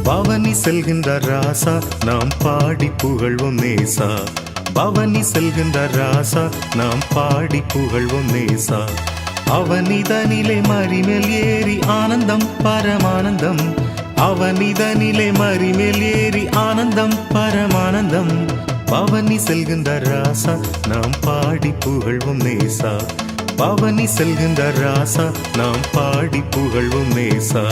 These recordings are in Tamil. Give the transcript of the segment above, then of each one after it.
பவனி செல்கின்ற ராசா நாம் பாடி புகழ்வோம் நேசா. பவனி செல்கின்ற ராசா நாம் பாடி புகழ்வோம் நேசா. அவனிதனிலே மறிமேல் ஏறி ஆனந்தம் பரமானந்தம். அவனிதனிலே மறிமேல் ஏறி ஆனந்தம் பரமானந்தம். பவனி செல்கின்ற ராசா நாம் பாடி புகழ்வோம் நேசா. பவனி செல்கின்ற ராசா நாம் பாடி புகழ்வோம் நேசா.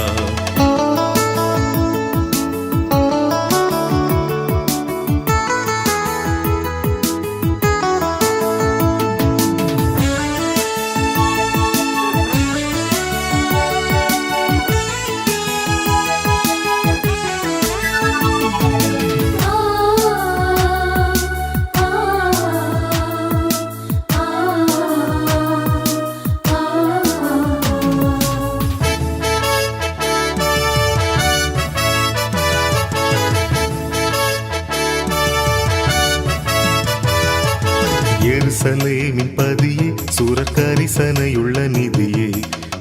எருசலேமின் பதியே சூரக்கரிசனையுள்ள நிதியே.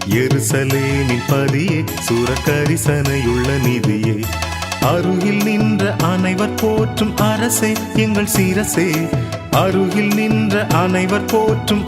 எருசலேமின் பதியே சூரக்கரிசனையுள்ள நிதியே. அருகில் நின்ற அனைவர் போற்றும் அரசே எங்கள் சிரசே. அருகில் நின்ற அனைவர் போற்றும்